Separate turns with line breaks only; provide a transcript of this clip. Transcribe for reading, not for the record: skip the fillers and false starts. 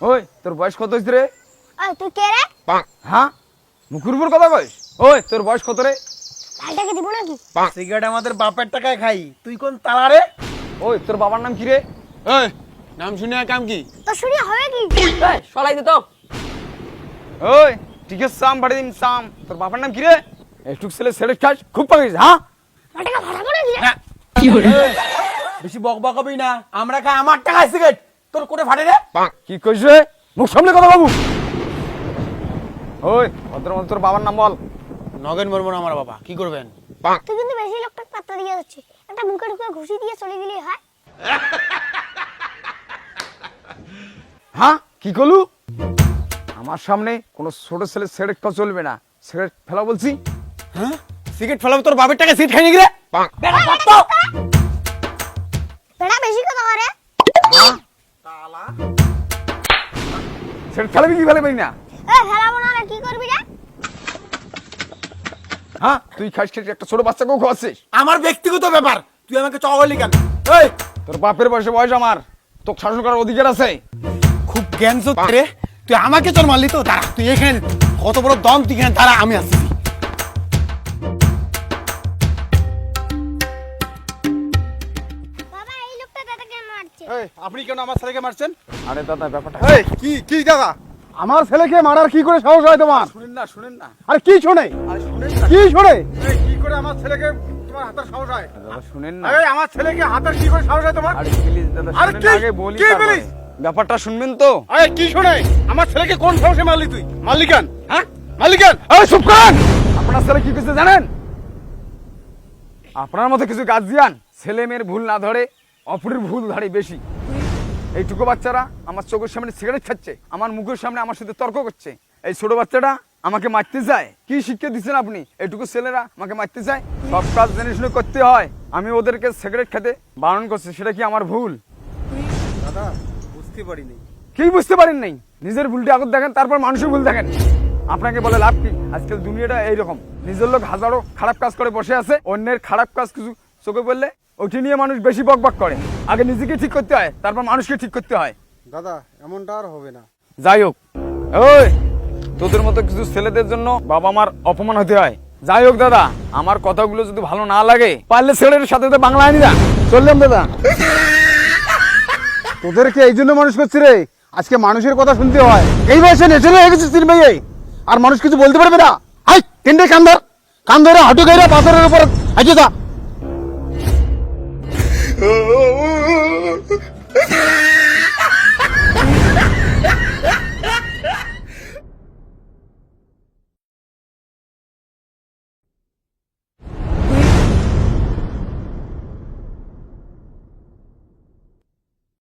ওই তোর বয়স কত হইছে রে?
ওই তুই কে রে?
হ্যাঁ মুখের উপর কথা কইস? ওই তোর বয়স কত রে?
লালটাকে দিব নাকি?
সিগারেট আমাদের বাপের টাকায় খাই, তুই কোন তালা রে?
ওই তোর বাবার নাম কি রে?
এই নাম শুনে কাম কি?
তো শুনি হবে কি?
এই সলাই দে তো।
ওই ঠিক আছে সাম বাড়ি দিন সাম। তোর বাবার নাম কি রে? একটু ছেলে ছেলে খাস খুব পাকিস। হ্যাঁ
লালটাকে ভাড়া করে দিলে?
বেশি বকবক হবি না, আমরা খাই আমার টাকায় সিগারেট, তোর কোটে ফাটে রে?
কি কইস রে? মুখ সামলে কথা বাবু। ওই ভদ্রমত তোর বাবার নাম বল।
নগেন বর্মন আমার বাবা, কি করবেন?
তুই কিন্তু বেশি লোকটাকে পাত্তা দিয়ে যাচ্ছে। একটা মুখে ঢুকে ঘুষি দিয়ে চলে গেলি হয়।
হ্যাঁ কি করলু? আমার সামনে কোনো ছোট ছেলে সিগারেট খাওয়া চলবে না। সিগারেট ফেলা বলছি।
হ্যাঁ সিগারেট ফেলাবো তোর বাপের টাকায় সিগারেট খাই নাকি রে?
বেড়া পাত্তা। বেড়া বেশি কথা করে।
সিগারেট ফেলাবি কি ফেলাবি না?
ফেলাবো না রে, কি করবি রে?
হ্যাঁ তুই খাস খেয়ে একটা ছোট বাচ্চাকেও খাওয়াচ্ছিস।
আমার ব্যক্তিগত ব্যাপার, তুই আমাকে চগলি কেন? এই
তোর বাপের বয়স আমার, তোকে শাসন করার অধিকার আছে।
খুব জ্ঞান রে, তুই আমাকে চল মারলি তো, দাঁড়া তুই এখানে, কত বড় দম তুই এখানে দাঁড়া, আমি আসছি।
বাবা এই লোকটা দাদাকে মারছে।
এই আপনি কেন আমার ছেলেকে মারছেন?
আরে দাদা ব্যাপারটা
এই কি দাদা?
আমার ছেলেকে মারার কি করে সাহস হয় তোমার?
শুনেন না
আরে কি শোনে? কি শোনে?
কি করে আমার ছেলেকে তোমার হাতের সাহস হয়?
দাদা শুনেন না।
এই আমার ছেলেকে হাতের কি করে সাহস হয় তোমার?
আরে প্লিজ দাদা
আরে
শুনেন
কি-
আগে বলি
কি
তারপরে।
বলিস?
ব্যাপারটা শুনবেন তো?
আরে কি শোনে? আমার ছেলেকে কোন সাহসে মারলি তুই? মারলি কেন? হ্যাঁ মারলি কেন?
এই চুপ করেন। আপনার ছেলে কি করছে জানেন? আপনার মতো কিছু গার্জিয়ান ছেলে মেয়ের ভুল না ধরে অপরের ভুল ধরে বেশি। এইটুকু বাচ্চারা আমার চোখের সামনে সিগারেট খাচ্ছে, আমার মুখের সামনে আমার সাথে তর্ক করছে। এই ছোট বাচ্চাটা আমাকে মারতে চায়। কি শিক্ষা দিচ্ছেন আপনি? এইটুকু ছেলেরা আমাকে মারতে চায়। সব কাজ জেনে শুনে করতে হয়। আমি ওদেরকে সিগারেট খেতে বারণ করছি, সেটা কি আমার ভুল?
দাদা বুঝতে পারিনি।
কি বুঝতে পারেন নাই? নিজের ভুলটা আগে দেখেন, তারপর মানুষের ভুল দেখেন। আপনাকে বলে লাভ কি? আজকাল দুনিয়াটা এইরকম, নিজের লোক হাজারো খারাপ কাজ করে বসে আছে, অন্যের খারাপ কাজ কিছু চোখে পড়লে ওইটি নিয়ে মানুষ বেশি বকবক করে। আগে নিজেকে ঠিক করতে হয়, তারপর মানুষকে ঠিক করতে হয়।
দাদা এমনটা আর হবে না।
যাই হোক, ওই তোদের মতো কিছু ছেলেদের জন্য বাবা মার অপমান হতে হয়। যাই হোক দাদা, আমার কথাগুলো যদি ভালো না লাগে পারলে ছেলের সাথে তো বাংলা আনি না।
চললাম দাদা। তোদেরকে এই জন্য মানুষ করছি রে, আজকে মানুষের কথা শুনতে হয়। এই বয়সে নেচলে হয়ে গেছিস তিন ভাই, আর মানুষ কিছু বলতে পারবে না। হাই তিনটে কান ধরে হাঁটু গাইরা পাথরের উপর হাঁটিয়ে যা।